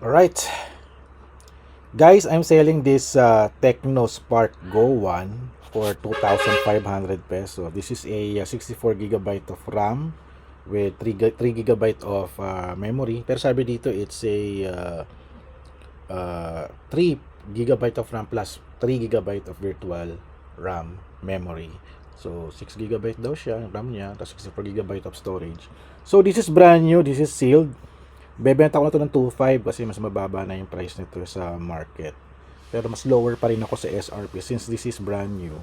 Alright, guys, I'm selling this Tecno Spark Go 1 for 2,500 peso. This is a 64 gigabyte of RAM with 3 gigabyte of memory. Pero sabi dito it's a 3 gigabyte of RAM plus 3 gigabyte of virtual RAM memory. So 6 gigabyte daw siya, yung RAM niya, tapos 64 gigabyte of storage. So this is brand new, this is sealed. Bebenta ko na to ng 2.5 kasi mas mababa na yung price nito sa market. Pero mas lower pa rin ako sa SRP since this is brand new.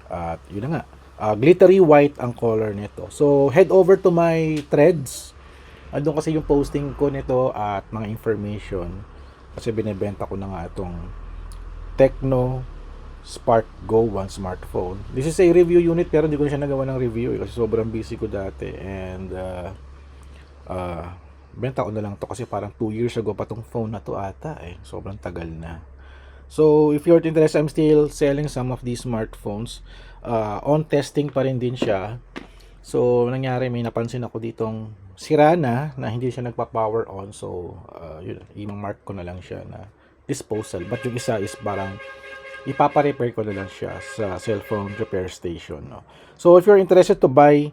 At yun na nga. Glittery white ang color nito. So head over to my threads. Andun kasi yung posting ko nito at mga information. Kasi binebenta ko na nga itong Tecno Spark Go 1 smartphone. This is a review unit pero hindi ko na siya nagawa ng review kasi sobrang busy ko dati. And benta ko na lang to kasi parang 2 years ago pa tong phone na to ata eh. Sobrang tagal na. So, if you're interested, I'm still selling some of these smartphones. On testing pa rin din siya. So, nangyari, may napansin ako ditong sira na hindi siya nagpa-power on. So, yun, i-mark ko na lang siya na disposal. But yung isa is parang ipapa-repair ko na lang siya sa cellphone repair station. No? So, if you're interested to buy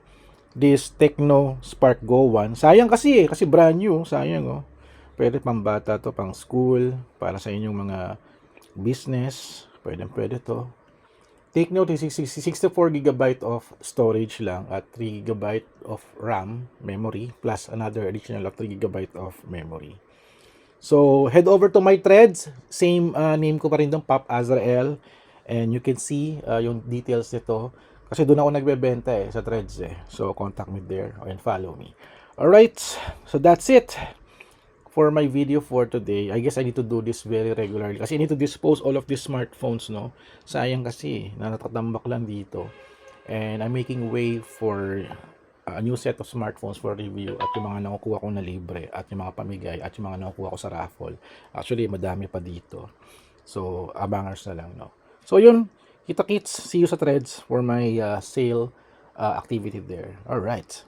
this Tecno Spark Go 1. Sayang kasi brand new, sayang oh. Pwede pang bata to, pang school, para sa inyong mga business, pwede to. Take note, 64 gigabyte of storage lang at 3 gigabyte of RAM memory plus another additional of 3 gigabyte of memory. So, head over to my threads. Same name ko pa rin doon, Pop Azrael. And you can see yung details nito. Kasi doon ako nagbebenta sa threads So, contact me there and follow me. Alright, so that's it for my video for today. I guess I need to do this very regularly. Kasi I need to dispose all of these smartphones, no? Sayang kasi, natatambak lang dito. And I'm making way for a new set of smartphones for review at yung mga nakukuha ko na libre at yung mga pamigay at yung mga nakukuha ko sa raffle. Actually, madami pa dito. So, abangers na lang, no? So, yun. Kita kits. See you sa threads for my sale activity there. Alright.